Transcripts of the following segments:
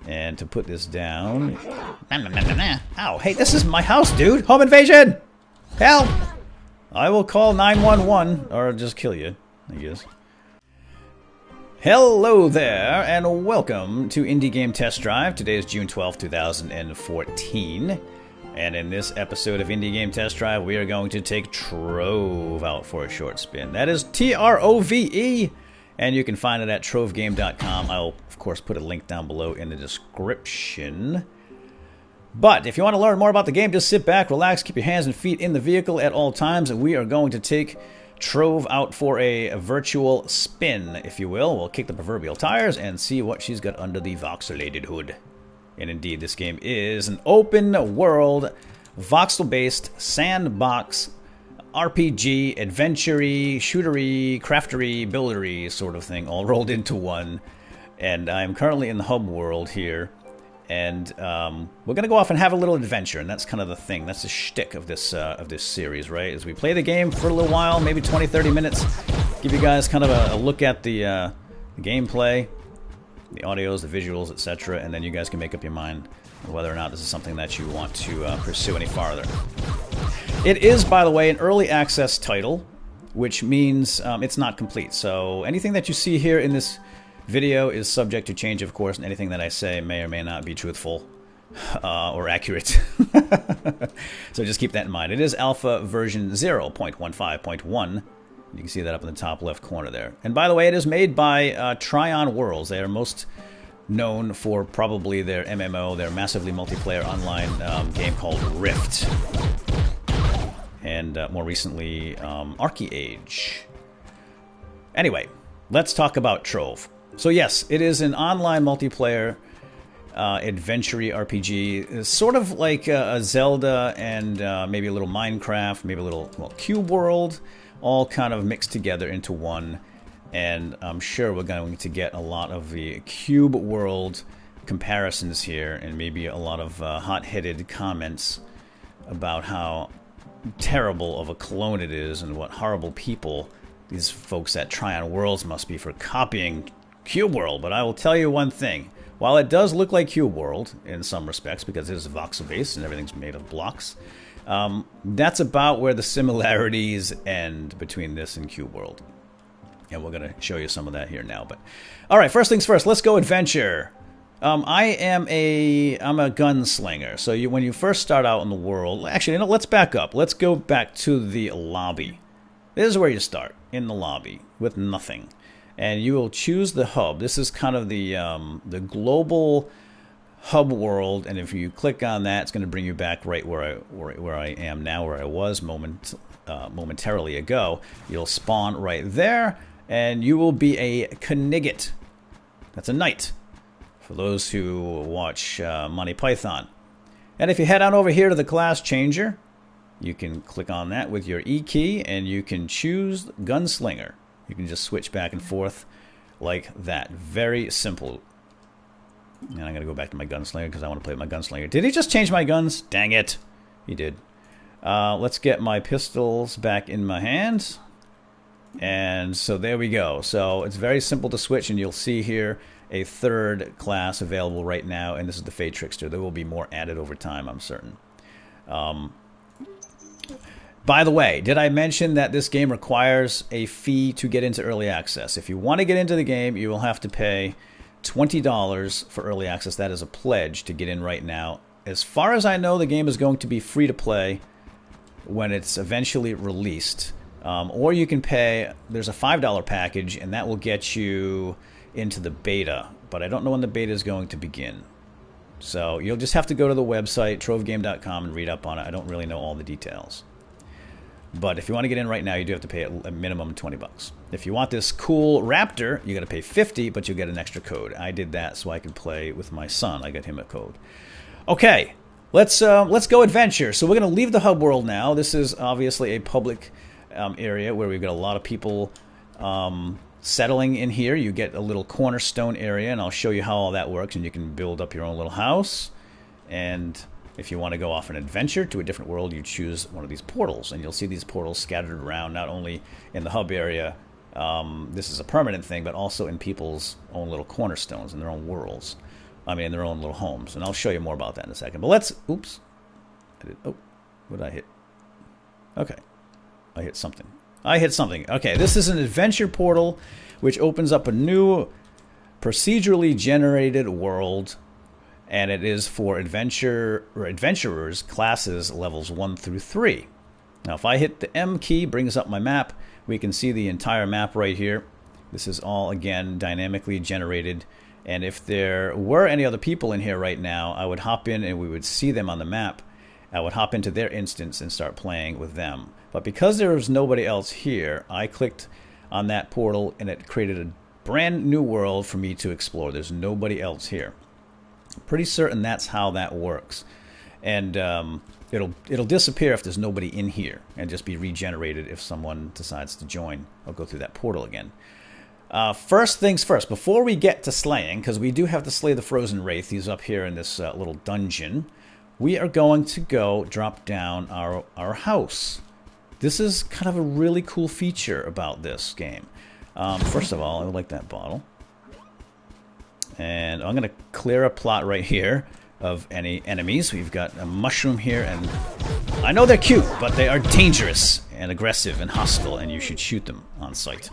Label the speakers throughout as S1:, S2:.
S1: And to put this down... Ow, hey, this is my house, dude! Home invasion! Help! I will call 911, or just kill you, I guess. Hello there, and welcome to Indie Game Test Drive. Today is June 12th, 2014. And in this episode of Indie Game Test Drive, we are going to take Trove out for a short spin. That is Trove, and you can find it at trovegame.com. I'll, of course, put a link down below in the description. But if you want to learn more about the game, just sit back, relax, keep your hands and feet in the vehicle at all times, and we are going to take Trove out for a virtual spin, if you will. We'll kick the proverbial tires and see what she's got under the voxelated hood. And indeed, this game is an open-world, voxel-based, sandbox, RPG, adventure-y, shooter-y, crafter-y, builder-y sort of thing, all rolled into one. And I'm currently in the Homeworld here. And we're going to go off and have a little adventure, and that's kind of the thing. That's the shtick of this series, right? As we play the game for a little while, maybe 20, 30 minutes, give you guys kind of a look at the gameplay, the audios, the visuals, etc., and then you guys can make up your mind whether or not this is something that you want to pursue any farther. It is, by the way, an early access title, which means it's not complete. So anything that you see here in this video is subject to change, of course, and anything that I say may or may not be truthful or accurate. So just keep that in mind. It is alpha version 0.15.1. You can see that up in the top left corner there. And by the way, it is made by Tryon Worlds. They are most known for probably their MMO, their massively multiplayer online game called Rift. And more recently, Archeage. Anyway, let's talk about Trove. So yes, it is an online multiplayer adventure-y RPG. It's sort of like a Zelda and maybe a little Minecraft, maybe a little, well, Cube World, all kind of mixed together into one. And I'm sure we're going to get a lot of the Cube World comparisons here, and maybe a lot of hot-headed comments about how terrible of a clone it is and what horrible people these folks at Tryon Worlds must be for copying Cube World. But I will tell you one thing. While it does look like Cube World in some respects, because it is voxel-based and everything's made of blocks, that's about where the similarities end between this and Cube World. And we're going to show you some of that here now. But all right, first things first, let's go adventure. I'm a gunslinger. So when you first start out in the world, actually, let's back up. Let's go back to the lobby. This is where you start, in the lobby, with nothing. And you will choose the hub. This is kind of the global hub world, and if you click on that, it's going to bring you back right where I am now, where I was momentarily ago. You'll spawn right there, and you will be a Knigget. That's a knight, for those who watch Monty Python. And if you head on over here to the class changer, you can click on that with your E key, and you can choose Gunslinger. You can just switch back and forth like that. Very simple. And I'm going to go back to my Gunslinger because I want to play with my Gunslinger. Did he just change my guns? Dang it. He did. Let's get my pistols back in my hands. And so there we go. So it's very simple to switch, and you'll see here a third class available right now, and this is the Fade Trickster. There will be more added over time, I'm certain. By the way, did I mention that this game requires a fee to get into early access? If you want to get into the game, you will have to pay $20 for early access. That is a pledge to get in right now. As far as I know, the game is going to be free to play when it's eventually released. Or you can pay, there's a $5 package, and that will get you into the beta. But I don't know when the beta is going to begin. So you'll just have to go to the website, trovegame.com, and read up on it. I don't really know all the details. But if you want to get in right now, you do have to pay a minimum $20. If you want this cool Raptor, you got to pay $50, but you'll get an extra code. I did that so I could play with my son. I got him a code. Okay, let's go adventure. So we're going to leave the hub world now. This is obviously a public area where we've got a lot of people settling in here. You get a little cornerstone area, and I'll show you how all that works, and you can build up your own little house. And if you want to go off an adventure to a different world, you choose one of these portals, and you'll see these portals scattered around, not only in the hub area, this is a permanent thing, but also in people's own little cornerstones in their own worlds. I mean, in their own little homes. And I'll show you more about that in a second. But let's... Oops. Oh, what did I hit? Okay. I hit something. I hit something. Okay, this is an adventure portal which opens up a new procedurally generated world, and it is for adventurers classes levels 1 through 3. Now, if I hit the M key, brings up my map. We can see the entire map right here. This is all, again, dynamically generated. And if there were any other people in here right now, I would hop in and we would see them on the map. I would hop into their instance and start playing with them. But because there was nobody else here, I clicked on that portal and it created a brand new world for me to explore. There's nobody else here. I'm pretty certain that's how that works. And it'll disappear if there's nobody in here and just be regenerated if someone decides to join or go through that portal again. First things first, before we get to slaying, because we do have to slay the Frozen Wraith, he's up here in this little dungeon, we are going to go drop down our house. This is kind of a really cool feature about this game. First of all, I would like that bottle. And I'm going to clear a plot right here of any enemies. We've got a mushroom here, and I know they're cute, but they are dangerous and aggressive and hostile, and you should shoot them on sight.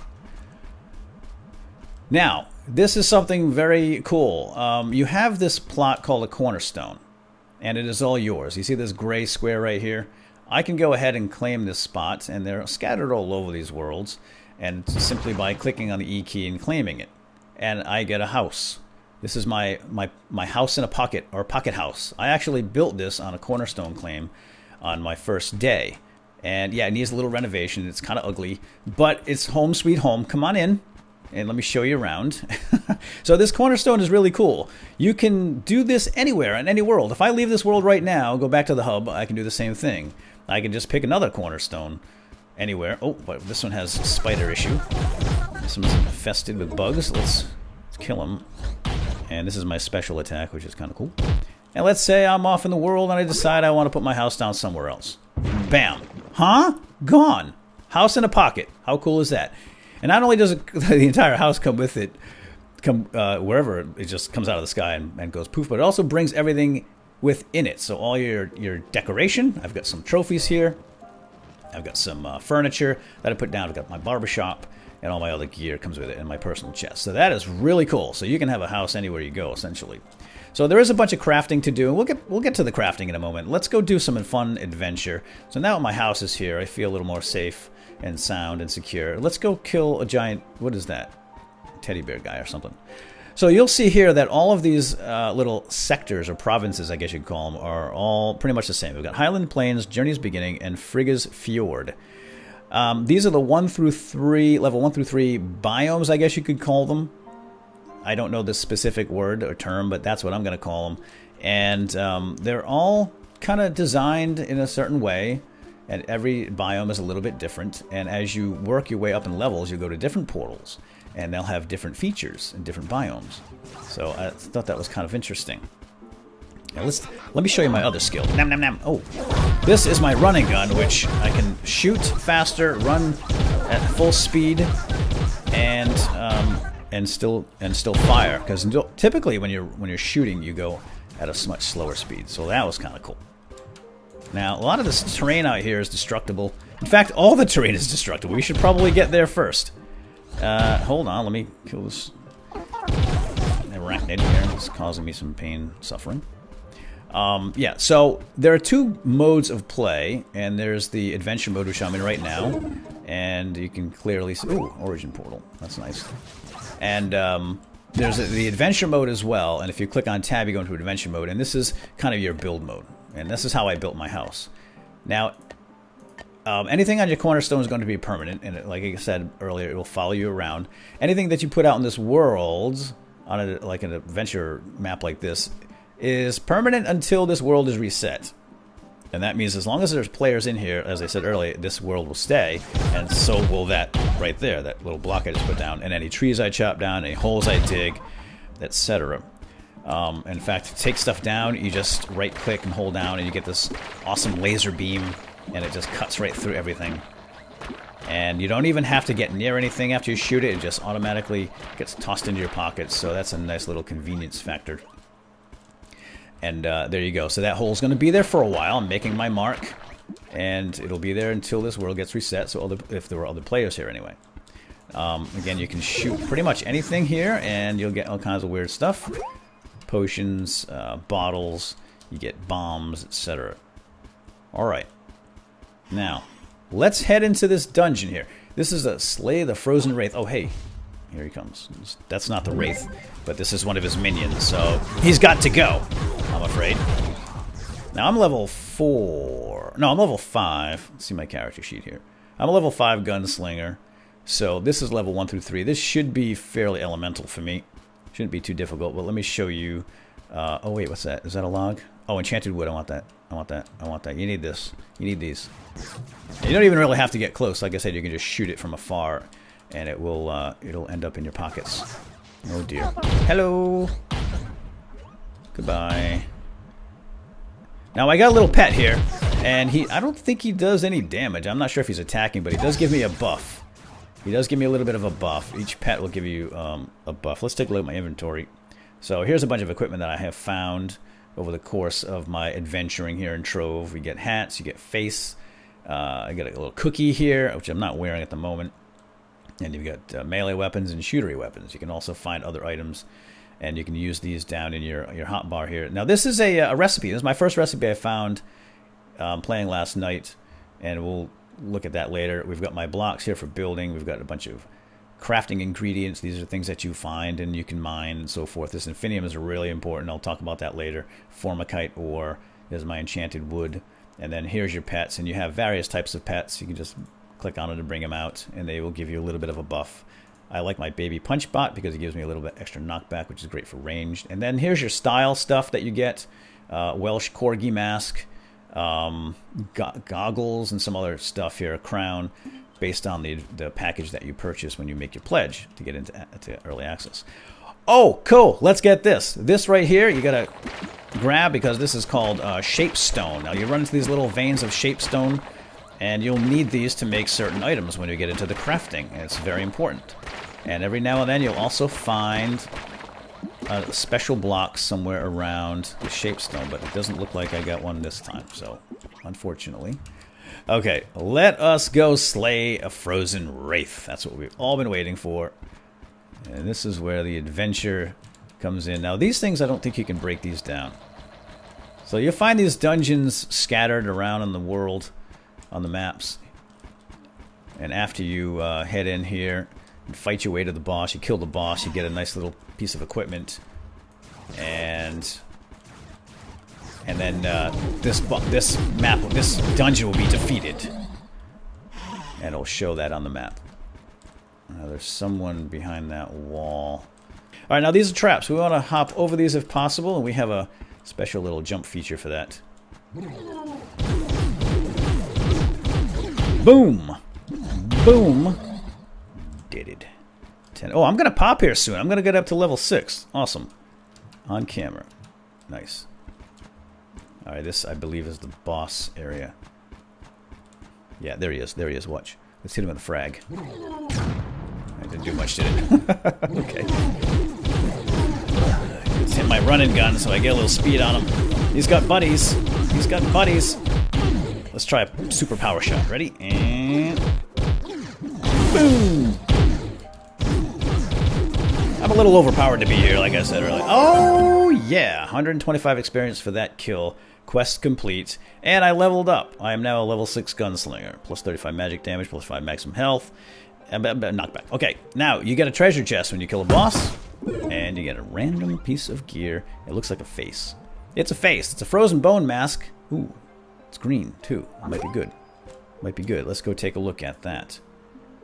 S1: Now, this is something very cool. You have this plot called a cornerstone, and it is all yours. You see this gray square right here? I can go ahead and claim this spot, and they're scattered all over these worlds, and simply by clicking on the E key and claiming it. And I get a house. This is my house in a pocket, or pocket house. I actually built this on a cornerstone claim on my first day. And yeah, it needs a little renovation. It's kind of ugly, but it's home sweet home. Come on in, and let me show you around. So this cornerstone is really cool. You can do this anywhere in any world. If I leave this world right now, go back to the hub, I can do the same thing. I can just pick another cornerstone anywhere. Oh, but this one has a spider issue. This one's infested with bugs. Let's kill him. And this is my special attack, which is kind of cool. And let's say I'm off in the world and I decide I want to put my house down somewhere else. Bam. Huh? Gone. House in a pocket. How cool is that? And not only does the entire house come with it, wherever it just comes out of the sky and goes poof, but it also brings everything within it. So all your decoration. I've got some trophies here. I've got some furniture that I put down. I've got my barbershop. And all my other gear comes with it in my personal chest. So that is really cool. So you can have a house anywhere you go, essentially. So there is a bunch of crafting to do. And we'll get to the crafting in a moment. Let's go do some fun adventure. So now my house is here. I feel a little more safe and sound and secure. Let's go kill a giant... What is that? Teddy bear guy or something. So you'll see here that all of these little sectors or provinces, I guess you'd call them, are all pretty much the same. We've got Highland Plains, Journey's Beginning, and Frigga's Fjord. These are the 1 through 3, level 1 through 3 biomes, I guess you could call them. I don't know the specific word or term, but that's what I'm going to call them. And they're all kind of designed in a certain way, and every biome is a little bit different. And as you work your way up in levels, you go to different portals, and they'll have different features in different biomes. So I thought that was kind of interesting. Now let me show you my other skill. Nam nam nam. Oh, this is my running gun, which I can shoot faster, run at full speed, and still fire. Because typically when you're shooting, you go at a much slower speed. So that was kind of cool. Now a lot of this terrain out here is destructible. In fact, all the terrain is destructible. We should probably get there first. Hold on, let me kill this arachnid here. It's causing me some pain, suffering. Yeah, so there are 2 modes of play, and there's the adventure mode, which I'm in right now, and you can clearly see... Ooh, origin portal. That's nice. And there's the adventure mode as well, and if you click on tab, you go into adventure mode, and this is kind of your build mode, and this is how I built my house. Now, anything on your cornerstone is going to be permanent, and like I said earlier, it will follow you around. Anything that you put out in this world, on like an adventure map like this, is permanent until this world is reset. And that means as long as there's players in here, as I said earlier, this world will stay, and so will that right there, that little block I just put down, and any trees I chop down, any holes I dig, etc. In fact, to take stuff down, you just right-click and hold down, and you get this awesome laser beam, and it just cuts right through everything. And you don't even have to get near anything after you shoot it, it just automatically gets tossed into your pockets, so that's a nice little convenience factor. And there you go. So that hole's going to be there for a while. I'm making my mark. And it'll be there until this world gets reset. So if there were other players here anyway. Again, you can shoot pretty much anything here. And you'll get all kinds of weird stuff. Potions, bottles. You get bombs, etc. Alright. Now, let's head into this dungeon here. This is a Slay the Frozen Wraith. Oh, hey. Here he comes. That's not the Wraith, but this is one of his minions, so he's got to go, I'm afraid. Now, I'm level 4. No, I'm level 5. Let's see my character sheet here. I'm a level 5 gunslinger, so this is level 1 through 3. This should be fairly elemental for me. Shouldn't be too difficult, but let me show you. Oh, wait, what's that? Is that a log? Oh, enchanted wood. I want that. I want that. I want that. You need this. You need these. You don't even really have to get close. Like I said, you can just shoot it from afar. And it will, it'll end up in your pockets. Oh dear. Hello! Goodbye. Now I got a little pet here, and I don't think he does any damage. I'm not sure if he's attacking, but he does give me a buff. He does give me a little bit of a buff. Each pet will give you a buff. Let's take a look at my inventory. So here's a bunch of equipment that I have found over the course of my adventuring here in Trove. We get hats, you get face. I got a little cookie here, which I'm not wearing at the moment. And you've got melee weapons and shootery weapons. You can also find other items, and you can use these down in your hotbar here. Now, this is a recipe. This is my first recipe I found playing last night, and we'll look at that later. We've got my blocks here for building. We've got a bunch of crafting ingredients. These are things that you find and you can mine and so forth. This infinium is really important. I'll talk about that later. Formicite ore. There's my enchanted wood. And then here's your pets, and you have various types of pets. You can just click on it to bring them out, and they will give you a little bit of a buff. I like my baby punch bot because it gives me a little bit extra knockback, which is great for ranged. And then here's your style stuff that you get. Welsh corgi mask, goggles, and some other stuff here. A crown, based on the package that you purchase when you make your pledge to get into early access. Oh, cool. Let's get this. This right here, you got to grab because this is called shapestone. Now, you run into these little veins of shapestone, and you'll need these to make certain items when you get into the crafting. And it's very important. And every now and then you'll also find a special block somewhere around the shapestone, but it doesn't look like I got one this time, so unfortunately. Okay, let us go slay a frozen wraith. That's what we've all been waiting for. And this is where the adventure comes in. Now these things, I don't think you can break these down. So you'll find these dungeons scattered around in the world on the maps, and after you head in here and fight your way to the boss, you kill the boss, you get a nice little piece of equipment, and then this dungeon will be defeated, and it'll show that on the map. Now there's someone behind that wall. All right, now these are traps. We want to hop over these if possible, and we have a special little jump feature for that. Boom! Boom! Did it. 10. Oh, I'm going to pop here soon. I'm going to get up to level 6. Awesome. On camera. Nice. Alright, this, I believe, is the boss area. Yeah, there he is. There he is. Watch. Let's hit him with a frag. I didn't do much, did it? Okay. Let's hit my running gun so I get a little speed on him. He's got buddies. He's got buddies. Let's try a super power shot. Ready? And boom! I'm a little overpowered to be here, like I said earlier. Oh, yeah! 125 experience for that kill. Quest complete. And I leveled up. I am now a level 6 gunslinger. Plus 35 magic damage, plus 5 maximum health. And knockback. Okay, now you get a treasure chest when you kill a boss. And you get a random piece of gear. It looks like a face. It's a face. It's a frozen bone mask. Ooh. It's green, too. Might be good. Might be good. Let's go take a look at that.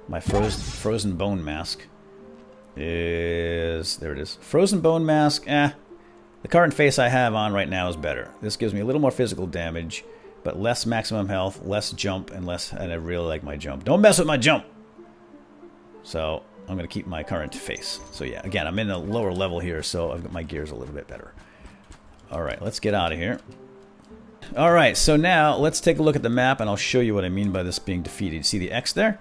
S1: My frozen bone mask is... There it is. Frozen bone mask. The current face I have on right now is better. This gives me a little more physical damage, but less maximum health, less jump, and I really like my jump. Don't mess with my jump! So, I'm going to keep my current face. So yeah, again, I'm in a lower level here, so I've got my gears a little bit better. Alright, let's get out of here. Alright, so now let's take a look at the map, and I'll show you what I mean by this being defeated. See the X there?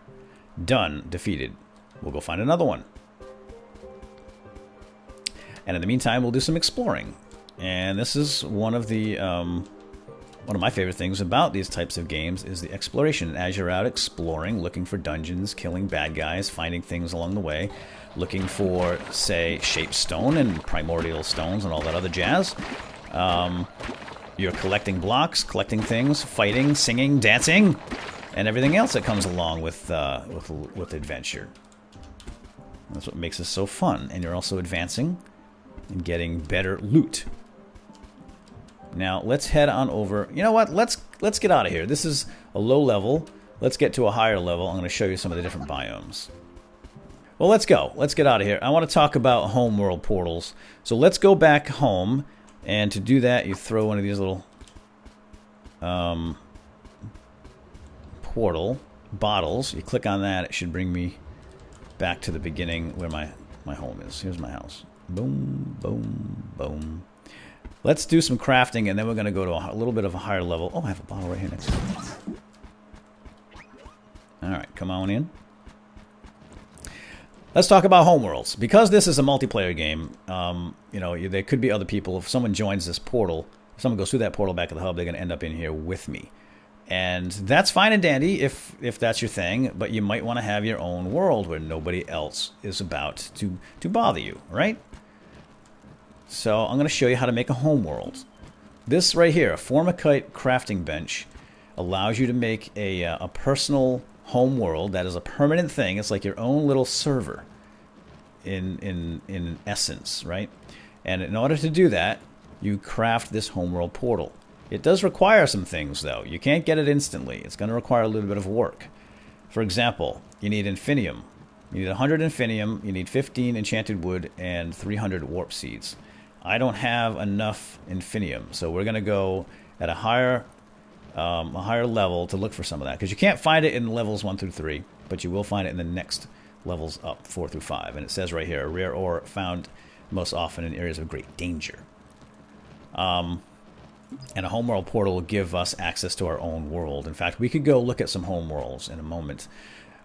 S1: Done. Defeated. We'll go find another one. And in the meantime, we'll do some exploring. And this is one of my favorite things about these types of games is the exploration. As you're out exploring, looking for dungeons, killing bad guys, finding things along the way, looking for, say, shaped stone and primordial stones and all that other jazz. You're collecting blocks, collecting things, fighting, singing, dancing, and everything else that comes along with adventure. That's what makes this so fun. And you're also advancing and getting better loot. Now let's head on over. You know what? Let's get out of here. This is a low level. Let's get to a higher level. I'm going to show you some of the different biomes. Well, let's go. Let's get out of here. I want to talk about Homeworld portals. So let's go back home, and to do that, you throw one of these little portal bottles. You click on that. It should bring me back to the beginning where my home is. Here's my house. Boom, boom, boom. Let's do some crafting, and then we're going to go to a little bit of a higher level. Oh, I have a bottle right here next to me. Alright, come on in. Let's talk about Homeworlds. Because this is a multiplayer game, you know, there could be other people. If someone joins this portal, if someone goes through that portal back at the hub, they're going to end up in here with me. And that's fine and dandy if that's your thing, but you might want to have your own world where nobody else is about to bother you, right? So I'm going to show you how to make a homeworld. This right here, a Formicite crafting bench, allows you to make a personal home world that is a permanent thing. It's like your own little server in essence, right? And in order to do that, you craft this homeworld portal. It does require some things, though. You can't get it instantly. It's going to require a little bit of work. For example, you need infinium. You need 100 infinium, you need 15 enchanted wood, and 300 warp seeds. I don't have enough infinium, so we're going to go at a higher level to look for some of that. Because you can't find it in levels 1 through 3, but you will find it in the next levels up, 4 through 5. And it says right here, a rare ore found most often in areas of great danger. And a homeworld portal will give us access to our own world. In fact, we could go look at some homeworlds in a moment.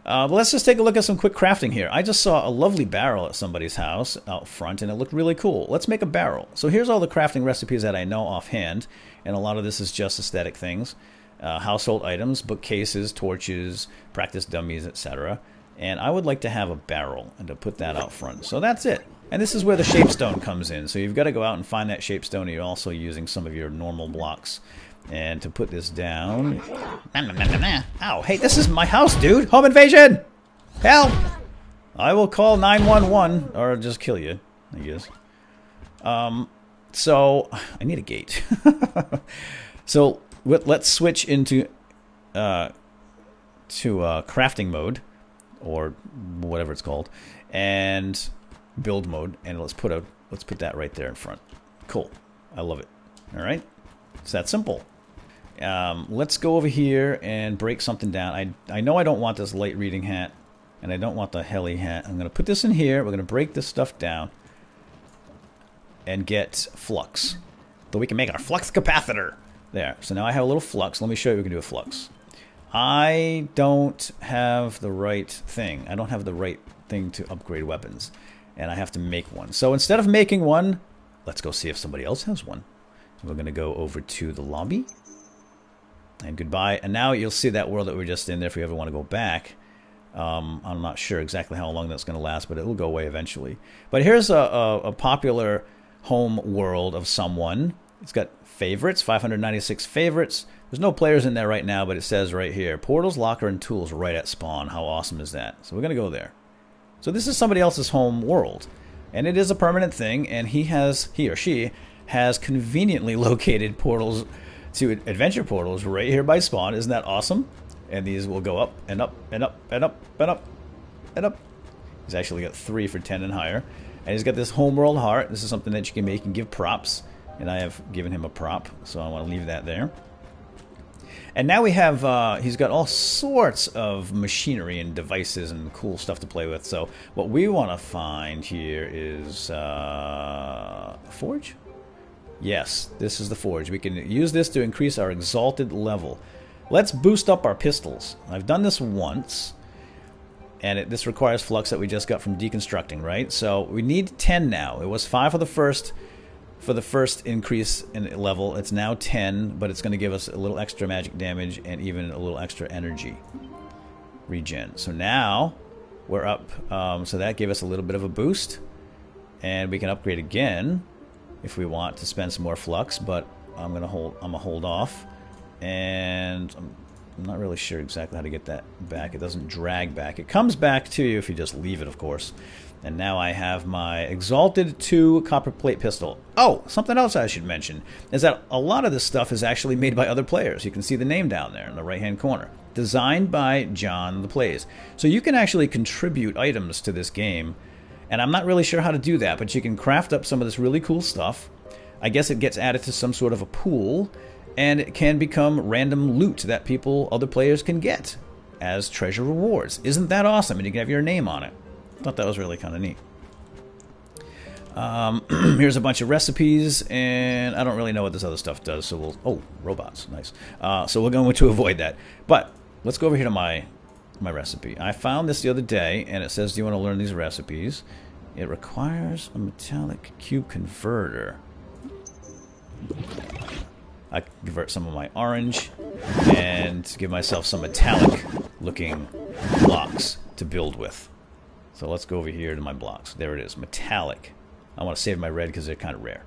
S1: But let's just take a look at some quick crafting here. I just saw a lovely barrel at somebody's house out front, and it looked really cool. Let's make a barrel. So here's all the crafting recipes that I know offhand, and a lot of this is just aesthetic things. Household items, bookcases, torches, practice dummies, etc. And I would like to have a barrel and to put that out front. So that's it. And this is where the shapestone comes in. So you've got to go out and find that shapestone, and you're also using some of your normal blocks. And to put this down... Ow, hey, this is my house, dude! Home invasion! Help! I will call 911, or just kill you, I guess. So, I need a gate. So, let's switch into crafting mode, or whatever it's called, and build mode, and let's put that right there in front. Cool. I love it. All right? It's that simple. Let's go over here and break something down. I know I don't want this light reading hat, and I don't want the heli hat. I'm going to put this in here. We're going to break this stuff down and get flux. So we can make our flux capacitor. There. So now I have a little flux. Let me show you what we can do with flux. I don't have the right thing. I don't have the right thing to upgrade weapons, and I have to make one. So instead of making one, let's go see if somebody else has one. We're going to go over to the lobby. And goodbye. And now you'll see that world that we were just in there if we ever want to go back. I'm not sure exactly how long that's going to last, but it will go away eventually. But here's a popular home world of someone. It's got favorites, 596 favorites. There's no players in there right now, but it says right here, portals, locker, and tools right at spawn. How awesome is that? So we're going to go there. So this is somebody else's home world. And it is a permanent thing, and he or she has conveniently located portals to adventure portals right here by spawn. Isn't that awesome? And these will go up and up and up and up and up and up. He's actually got 3 for 10 and higher. And he's got this homeworld heart. This is something that you can make and give props. And I have given him a prop, so I want to leave that there. And now we have, he's got all sorts of machinery and devices and cool stuff to play with. So what we want to find here is a forge? Yes, this is the forge. We can use this to increase our exalted level. Let's boost up our pistols. I've done this once, and this requires flux that we just got from deconstructing, right? So we need 10 now. It was 5 for the first for the first increase in level. It's now 10, but it's going to give us a little extra magic damage and even a little extra energy regen. So now we're up. So that gave us a little bit of a boost, and we can upgrade again if we want to spend some more flux. But I'm gonna hold off, and I'm not really sure exactly how to get that back. It doesn't drag back. It comes back to you if you just leave it, of course. And now I have my Exalted 2 copper plate pistol. Oh, something else I should mention is that a lot of this stuff is actually made by other players. You can see the name down there in the right-hand corner. Designed by John the Plays. So you can actually contribute items to this game. And I'm not really sure how to do that, but you can craft up some of this really cool stuff. I guess it gets added to some sort of a pool, and it can become random loot that other players can get as treasure rewards. Isn't that awesome? And you can have your name on it. I thought that was really kind of neat. Here's a bunch of recipes, and I don't really know what this other stuff does, so we'll... Oh, robots. Nice. So we're going to avoid that. But let's go over here to my recipe. I found this the other day, and it says, do you want to learn these recipes? It requires a metallic cube converter. I convert some of my orange and give myself some metallic looking blocks to build with. So let's go over here to my blocks. There it is, metallic. I want to save my red because they're kind of rare.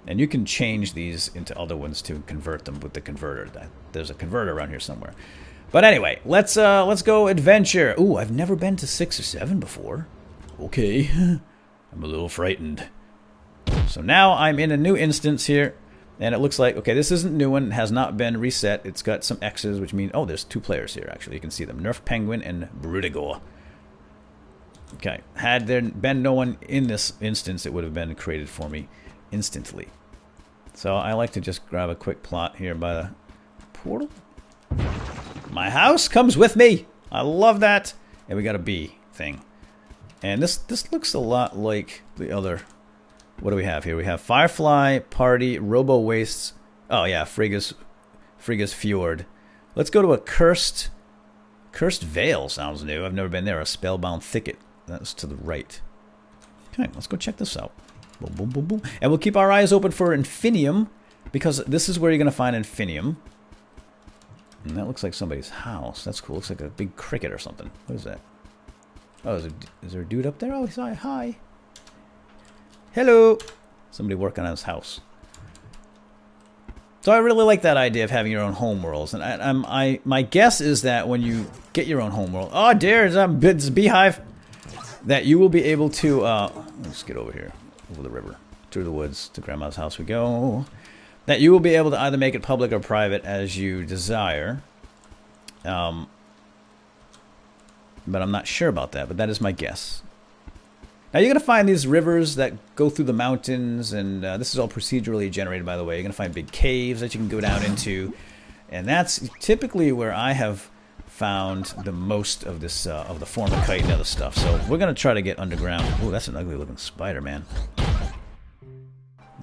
S1: And you can change these into other ones to convert them with the converter. There's a converter around here somewhere. But anyway, let's go adventure. Ooh, I've never been to 6 or 7 before. Okay, I'm a little frightened. So now I'm in a new instance here, and it looks like, okay, this isn't new one. It has not been reset. It's got some X's, which mean, oh, there's 2 players here, actually. You can see them, Nerf Penguin and Brutigor. Okay, had there been no one in this instance, it would have been created for me instantly. So I like to just grab a quick plot here by the portal. My house comes with me. I love that. And we got a bee thing. And this looks a lot like the other... What do we have here? We have Firefly, Party, Robo Wastes. Oh yeah, Frigga's Fjord. Let's go to a Cursed Veil. Sounds new. I've never been there. A Spellbound Thicket. That's to the right. Okay, let's go check this out. Boom, boom, boom, boom. And we'll keep our eyes open for Infinium, because this is where you're going to find Infinium. And that looks like somebody's house. That's cool. Looks like a big cricket or something. What is that? Oh, is there a dude up there? Oh, he's like, hi. Hello. Somebody working on his house. So I really like that idea of having your own homeworlds. And my guess is that when you get your own homeworld... Oh, dear, it's a beehive. That you will be able to... let's get over here. Over the river. Through the woods. To Grandma's house we go. That you will be able to either make it public or private as you desire. But I'm not sure about that. But that is my guess. Now you're going to find these rivers that go through the mountains. And this is all procedurally generated, by the way. You're going to find big caves that you can go down into. And that's typically where I have found the most of this of the formicite and other stuff. So we're going to try to get underground. Oh, that's an ugly looking spider, man.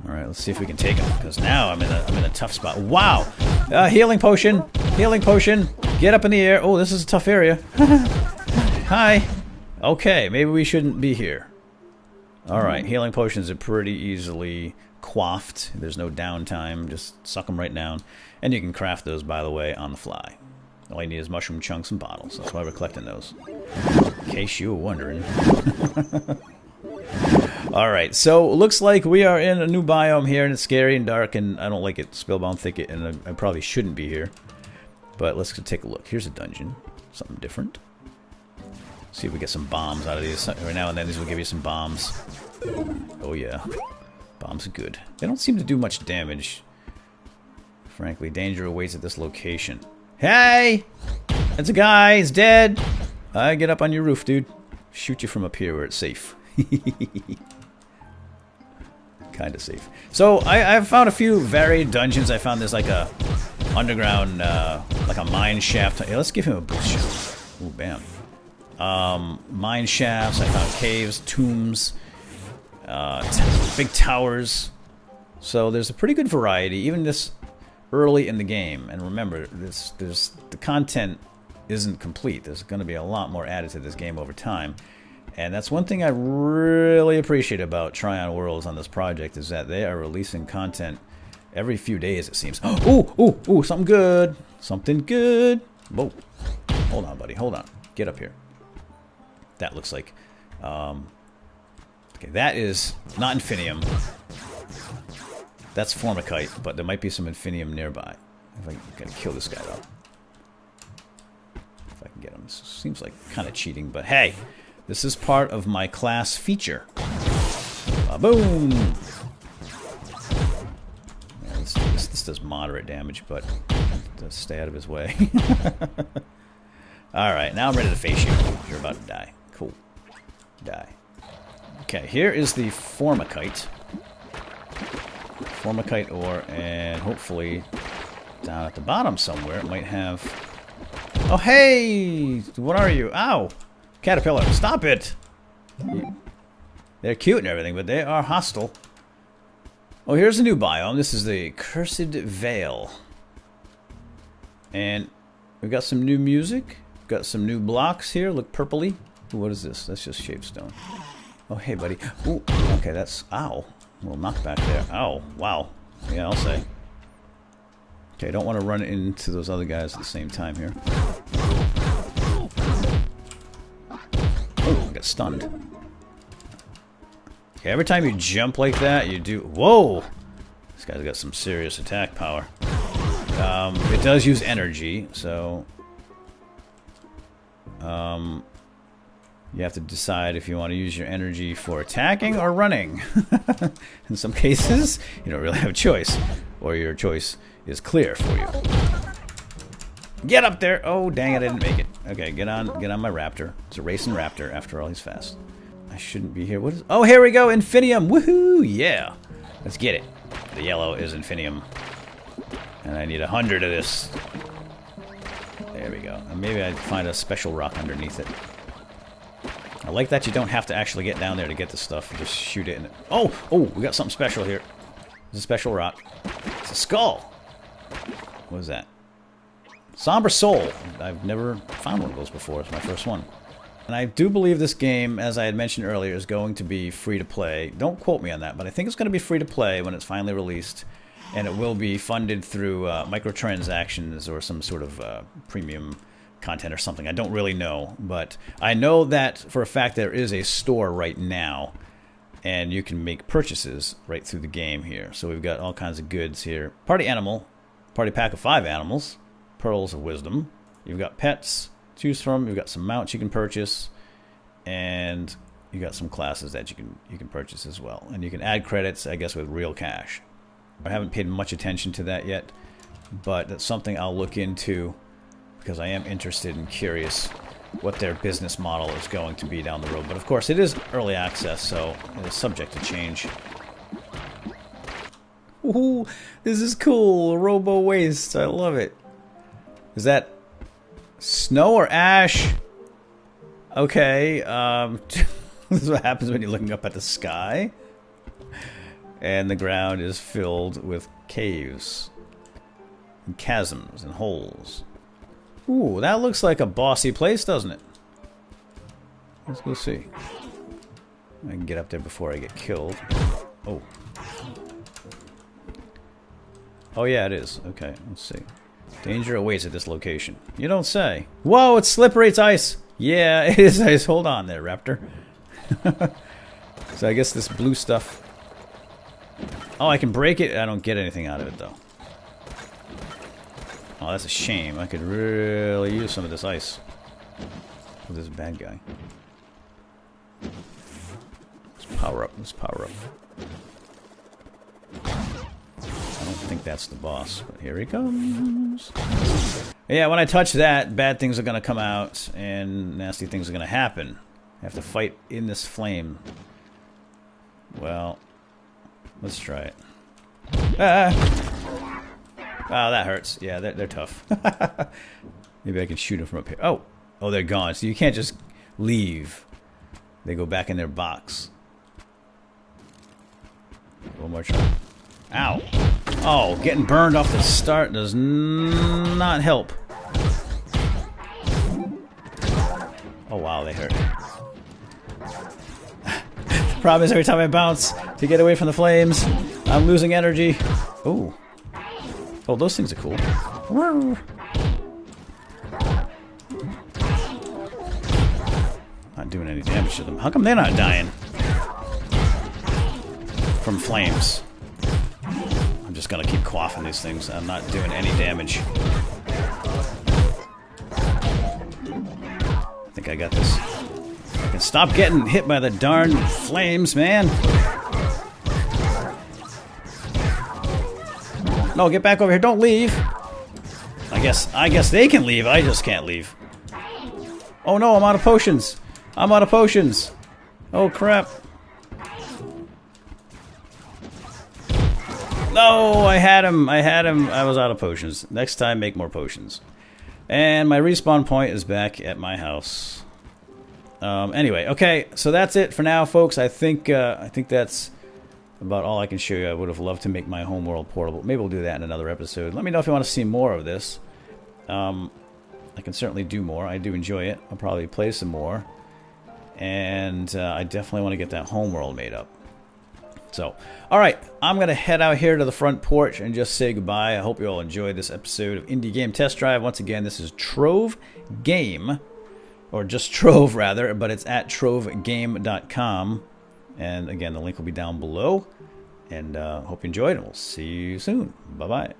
S1: All right, let's see if we can take him, because now I'm in a tough spot. Wow! Healing potion! Healing potion! Get up in the air. Oh, this is a tough area. Hi! Okay, maybe we shouldn't be here. Alright, healing potions are pretty easily quaffed. There's no downtime. Just suck them right down. And you can craft those, by the way, on the fly. All you need is mushroom chunks and bottles. That's why we're collecting those. In case you were wondering. Alright, so looks like we are in a new biome here, and it's scary and dark, and I don't like it. Spellbound Thicket, and I probably shouldn't be here. But let's go take a look. Here's a dungeon. Something different. See if we get some bombs out of these. Every now and then these will give you some bombs. Oh yeah. Bombs are good. They don't seem to do much damage. Frankly, danger awaits at this location. Hey! That's a guy. He's dead. I get up on your roof, dude. Shoot you from up here where it's safe. Kind of safe. So I've found a few varied dungeons. I found there's like a underground, like a mine shaft. Hey, let's give him a boost shot. Ooh, bam. Mine shafts. I found caves, tombs, big towers. So there's a pretty good variety, even this early in the game. And remember, the content isn't complete. There's going to be a lot more added to this game over time. And that's one thing I really appreciate about Tryon Worlds on this project, is that they are releasing content every few days, it seems. Ooh, something good. Something good. Whoa. Hold on, buddy. Hold on. Get up here. That looks like... okay, that is not Infinium. That's Formicite, but there might be some Infinium nearby. If I gotta kill this guy, though. If I can get him. This seems like kind of cheating, but hey! This is part of my class feature. Boom! Yeah, this does moderate damage, but let's stay out of his way. Alright, now I'm ready to face you. You're about to die. Cool. Die. Okay, here is the Formicite. Formicite ore, and hopefully down at the bottom somewhere it might have... Oh, hey! What are you? Ow! Caterpillar, stop it! They're cute and everything, but they are hostile. Oh, here's a new biome. This is the Cursive Veil. And we've got some new music. We've got some new blocks here. Look purpley. Ooh, what is this? That's just shapestone. Oh, hey, buddy. Ooh, okay, that's... Ow. A little knockback there. Ow. Wow. Yeah, I'll say. Okay, I don't want to run into those other guys at the same time here. Oh, I got stunned. Okay, every time you jump like that, you do... Whoa! This guy's got some serious attack power. It does use energy, so... you have to decide if you want to use your energy for attacking or running. In some cases, you don't really have a choice. Or your choice is clear for you. Get up there! Oh, dang it, I didn't make it. Okay, get on my raptor. It's a racing raptor. After all, he's fast. I shouldn't be here. What is... Oh, here we go! Infinium! Woohoo! Yeah! Let's get it. The yellow is Infinium. And I need 100 of this. There we go. And maybe I'd find a special rock underneath it. I like that you don't have to actually get down there to get the stuff. You just shoot it and... Oh! Oh! We got something special here. It's a special rock. It's a skull! What is that? Somber Soul. I've never found one of those before. It's my first one. And I do believe this game, as I had mentioned earlier, is going to be free to play. Don't quote me on that, but I think it's going to be free to play when it's finally released. And it will be funded through microtransactions or some sort of premium content or something. I don't really know, but I know that for a fact there is a store right now, and you can make purchases right through the game here. So we've got all kinds of goods here. Party animal, party pack of 5 animals, pearls of wisdom. You've got pets to choose from. You've got some mounts you can purchase, and you got some classes that you can purchase as well. And you can add credits, I guess, with real cash. I haven't paid much attention to that yet, but that's something I'll look into because I am interested and curious what their business model is going to be down the road. But of course, it is early access, so it is subject to change. Ooh, this is cool. Robo Waste. I love it. Is that snow or ash? Okay. This is what happens when you're looking up at the sky. And the ground is filled with caves. And chasms and holes. Ooh, that looks like a bossy place, doesn't it? Let's go see. I can get up there before I get killed. Oh. Oh yeah, it is. Okay, let's see. Danger awaits at this location. You don't say. Whoa, it's slippery, it's ice! Yeah, it is ice. Hold on there, Raptor. So I guess this blue stuff... Oh, I can break it? I don't get anything out of it, though. Oh, that's a shame. I could really use some of this ice. With this bad guy. Let's power up. Let's power up. I don't think that's the boss, but here he comes. Yeah, when I touch that, bad things are going to come out, and nasty things are going to happen. I have to fight in this flame. Well, let's try it. Ah! Oh, that hurts. Yeah, they're tough. Maybe I can shoot them from up here. Oh! Oh, they're gone. So you can't just leave. They go back in their box. One more try. Ow! Oh, getting burned off the start does not help. Oh, wow, they hurt. problem is every time I bounce to get away from the flames, I'm losing energy. Oh. Oh, those things are cool. Not doing any damage to them. How come they're not dying? From flames. I'm just gonna keep quaffing these things. I'm not doing any damage. I think I got this. I can stop getting hit by the darn flames, man. No, get back over here. Don't leave. I guess they can leave. I just can't leave. Oh no, I'm out of potions. I'm out of potions. Oh crap. No, I had him. I had him. I was out of potions. Next time, make more potions. And my respawn point is back at my house. Anyway, okay, so that's it for now, folks. I think that's about all I can show you. I would have loved to make my Homeworld portable. Maybe we'll do that in another episode. Let me know if you want to see more of this. I can certainly do more. I do enjoy it. I'll probably play some more. And I definitely want to get that Homeworld made up. So, alright, I'm going to head out here to the front porch and just say goodbye. I hope you all enjoyed this episode of Indie Game Test Drive. Once again, this is Trove Game, or just Trove rather, but it's at trovegame.com. And again, the link will be down below. And hope you enjoyed, and we'll see you soon. Bye-bye.